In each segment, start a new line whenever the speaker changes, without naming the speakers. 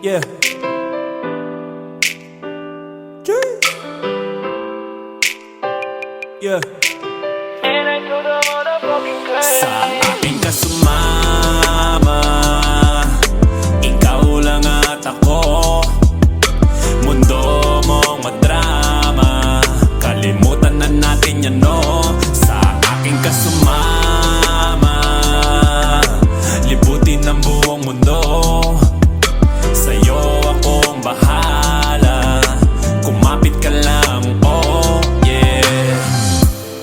Yeah. Yeah. Sa aking kasumama, ikaw lang at ako. Mundo mong madrama, kalimutan na natin yan, no. Sa aking kasumama, libutin ang buong mundo. Sa'yo akong bahala, kumapit ka lang, oh yeah.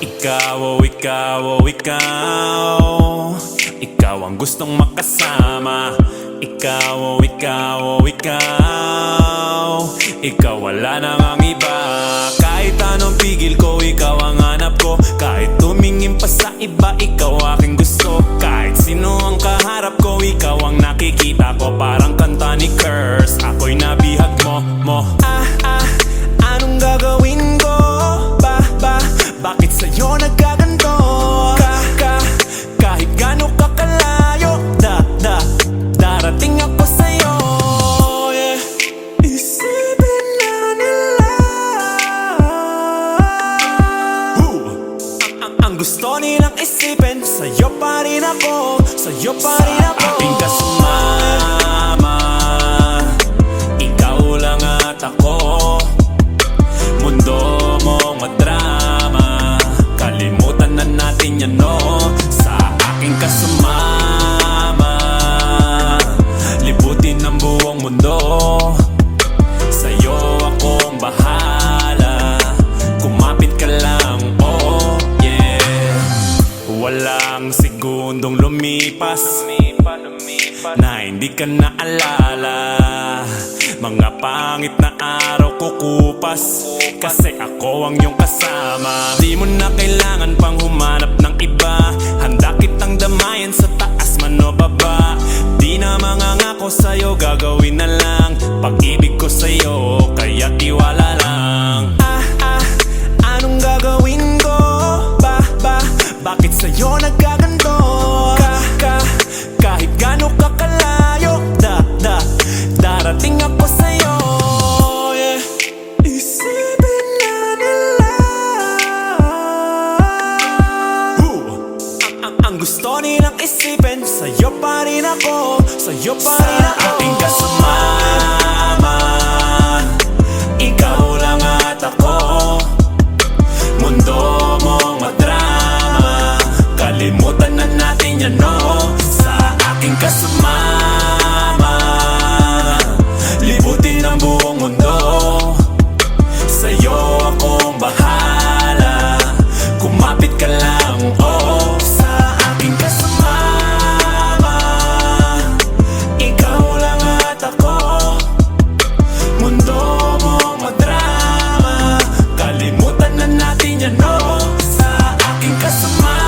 Ikaw, oh ikaw, oh ikaw, ikaw ang gustong makasama. Ikaw, oh ikaw, oh ikaw, ikaw wala nang ang iba. Kahit anong pigil ko, ikaw ang hanap ko. Kahit tumingin pa sa iba, ikaw aking gusto. Kahit sino ang kaharap ko, ikaw ang nakikita ko. Parang kanta ni Curse, ako'y nabihag mo. Anong gagawin ko? Bakit sa'yo nagkaganto? Kahit gano'n ka kalayo, darating ako sa'yo, yeah. Isipin na nila ang gusto nilang isipin. Sa'yo pa rin ako, sa'yo pa rin ako. Sa ating kasumama, ikaw lang at ako. Mundo mong madrama, kalimutan na natin yan, no. Sa aking kasumama, libutin ang buong mundo. Sa'yo akong bahala, kumapit ka lang, oh yeah. Walang segundong lumipas na hindi ka naalala. Mga pangit na araw kukupas, kasi ako ang iyong kasama. Di mo na kailangan pang humanap ng iba. Handa kitang damayan sa taas man o baba. Di na mangangako sa'yo, gagawin na lang pag-ibig ko sa'yo, kaya tiwala lang. Anong gagawin ko? Bakit sa'yo nagkaganto? Kahit gano'n ka kalayo, darating ako sa'yo, yeah. Isipin na nila ang gusto nilang isipin. Sa'yo pa rin ako, sa'yo pa rin ako. Sa ating kasumama, ikaw lang at ako. Mundo mong madrama, kalimutan na natin yan, no. Sa aking kasumama, libutin ang buong mundo. Sa'yo akong bahala, kumapit ka lang, oh. Sa aking kasumama, ikaw lang at ako. Mundo mong madrama, kalimutan na natin yan, no. Sa aking kasumama.